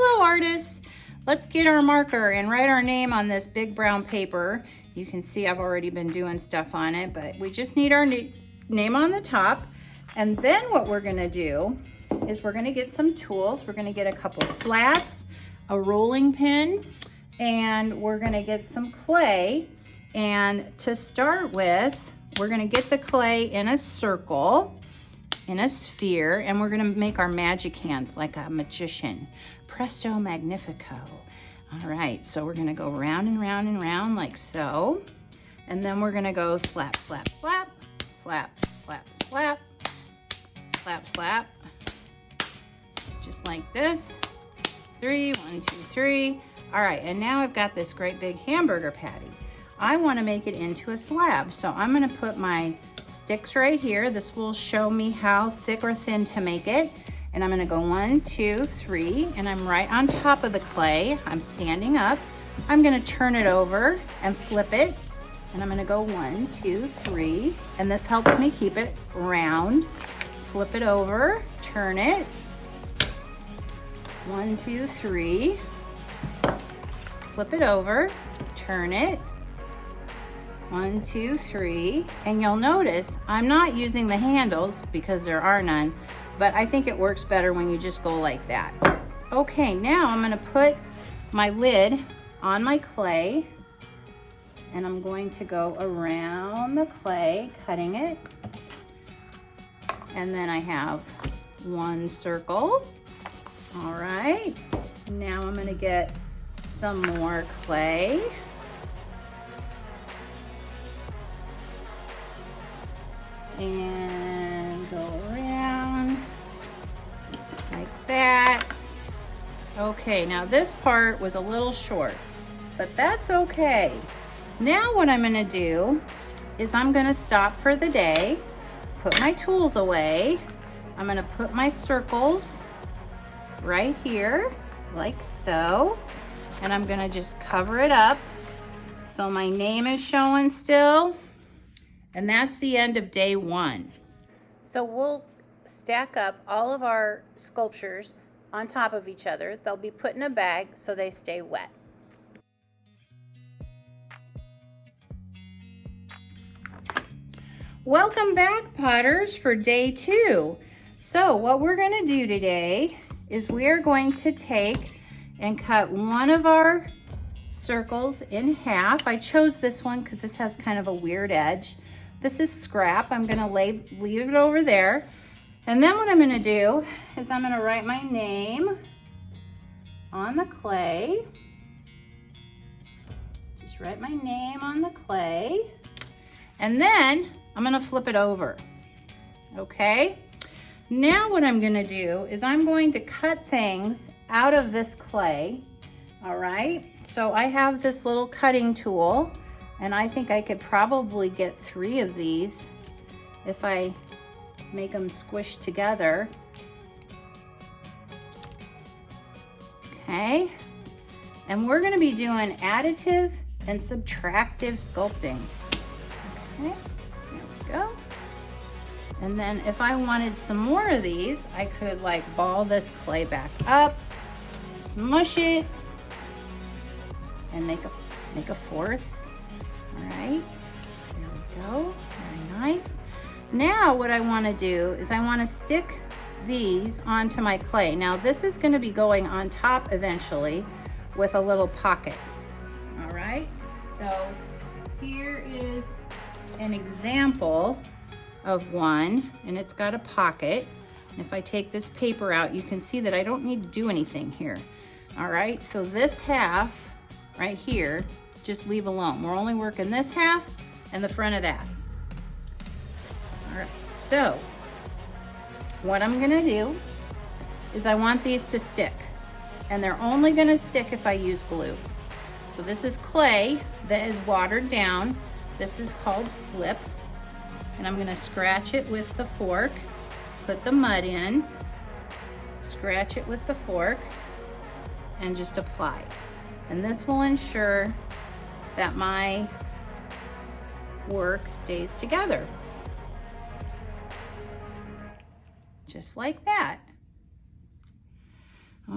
Hello artists! Let's get our marker and write our name on this big brown paper. You can see I've already been doing stuff on it, but we just need our name on the top. And then what we're gonna do is we're gonna get some tools. We're gonna get a couple slats, a rolling pin, and we're gonna get some clay. And to start with, we're gonna get the clay in a circle, in a sphere, and we're gonna make our magic hands like a magician. Presto magnifico. All right, so we're gonna go round and round and round like so. And then we're gonna go slap, slap, slap, slap, slap, slap, slap, slap. Just like this. 3, 1, 2, 3. All right, and now I've got this great big hamburger patty. I wanna make it into a slab, so I'm gonna put my sticks right here. This will show me how thick or thin to make it. And I'm gonna go 1, 2, 3, and I'm right on top of the clay. I'm standing up. I'm gonna turn it over and flip it. And I'm gonna go 1, 2, 3, and this helps me keep it round. Flip it over, turn it. 1, 2, 3. Flip it over, turn it. 1, 2, 3, and you'll notice I'm not using the handles because there are none, but I think it works better when you just go like that. Okay, now I'm gonna put my lid on my clay, and I'm going to go around the clay, cutting it. And then I have one circle. All right, now I'm gonna get some more clay. And go around like that. Okay, now this part was a little short, but that's okay. Now what I'm gonna do is I'm gonna stop for the day, put my tools away. I'm gonna put my circles right here, like so, and I'm gonna just cover it up so my name is showing still. And that's the end of day 1. So we'll stack up all of our sculptures on top of each other. They'll be put in a bag so they stay wet. Welcome back, potters, for day 2. So what we're going to do today is we are going to take and cut one of our circles in half. I chose this one because this has kind of a weird edge. This is scrap. I'm gonna leave it over there. And then what I'm gonna do is I'm gonna write my name on the clay. Just write my name on the clay. And then I'm gonna flip it over, okay? Now what I'm gonna do is I'm going to cut things out of this clay, all right? So I have this little cutting tool, and I think I could probably get 3 of these if I make them squish together. Okay, and we're gonna be doing additive and subtractive sculpting. Okay, there we go. And then if I wanted some more of these, I could like ball this clay back up, smush it, and make a fourth. All right, there we go, very nice. Now what I wanna do is I wanna stick these onto my clay. Now this is gonna be going on top eventually with a little pocket. All right, so here is an example of one, and it's got a pocket. And if I take this paper out, you can see that I don't need to do anything here. All right, so this half right here, just leave alone. We're only working this half and the front of that. All right, so what I'm gonna do is I want these to stick, and they're only gonna stick if I use glue. So this is clay that is watered down. This is called slip, and I'm gonna scratch it with the fork, put the mud in, scratch it with the fork, and just apply. And this will ensure that my work stays together. Just like that.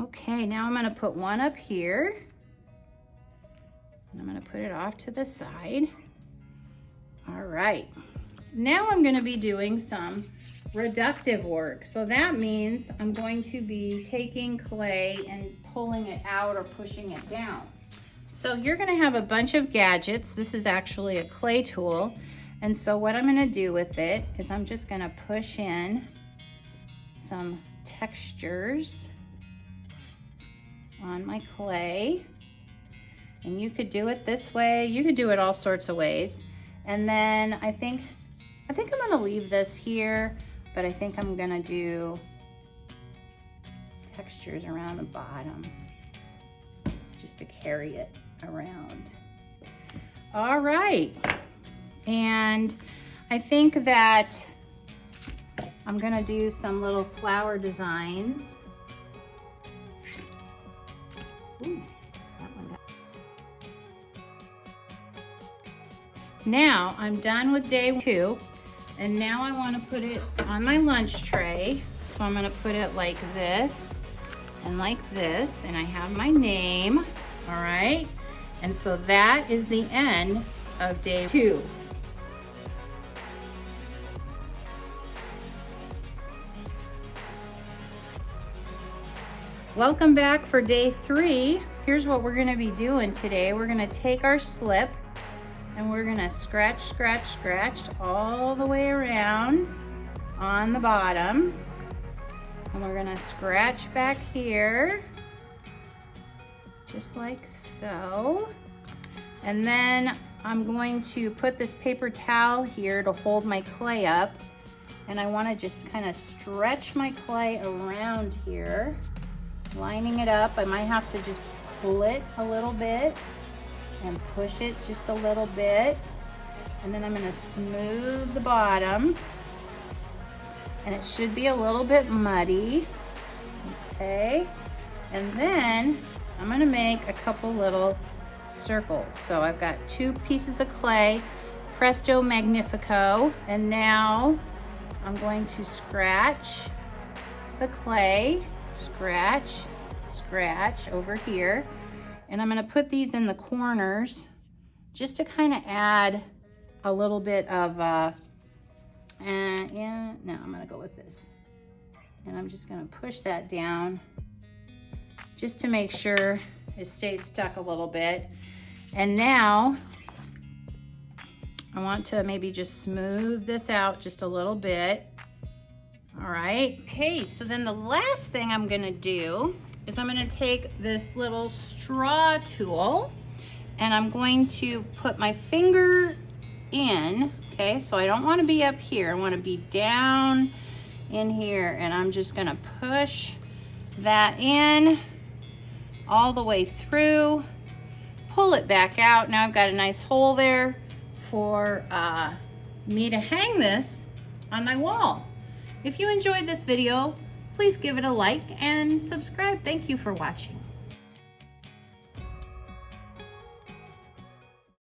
Okay, now I'm gonna put one up here. And I'm gonna put it off to the side. All right, now I'm gonna be doing some reductive work. So that means I'm going to be taking clay and pulling it out or pushing it down. So you're gonna have a bunch of gadgets. This is actually a clay tool. And so what I'm gonna do with it is I'm just gonna push in some textures on my clay. And you could do it this way. You could do it all sorts of ways. And then I think I'm gonna leave this here, but I think I'm gonna do textures around the bottom just to carry it around. All right, and I think that I'm gonna do some little flower designs. Ooh, that one got... Now I'm done with day 2, and now I want to put it on my lunch tray. So I'm going to put it like this and like this, and I have my name. All right, and so that is the end of day 2. Welcome back for day 3. Here's what we're going to be doing today. We're going to take our slip and we're going to scratch, scratch, scratch all the way around on the bottom. And we're going to scratch back here just like so. And then I'm going to put this paper towel here to hold my clay up. And I want to just kind of stretch my clay around here, lining it up. I might have to just pull it a little bit and push it just a little bit. And then I'm going to smooth the bottom. And it should be a little bit muddy. Okay. And then I'm going to make a couple little circles. So I've got 2 pieces of clay, Presto Magnifico. And now I'm going to scratch the clay, scratch, scratch over here. And I'm gonna put these in the corners just to kind of add a little bit of, I'm gonna go with this. And I'm just gonna push that down just to make sure it stays stuck a little bit. And now I want to maybe just smooth this out just a little bit. All right, okay, so then the last thing I'm gonna do is I'm gonna take this little straw tool and I'm going to put my finger in, okay? So I don't wanna be up here, I wanna be down in here, and I'm just gonna push that in all the way through, pull it back out. Now I've got a nice hole there for me to hang this on my wall. If you enjoyed this video, please give it a like and subscribe. Thank you for watching.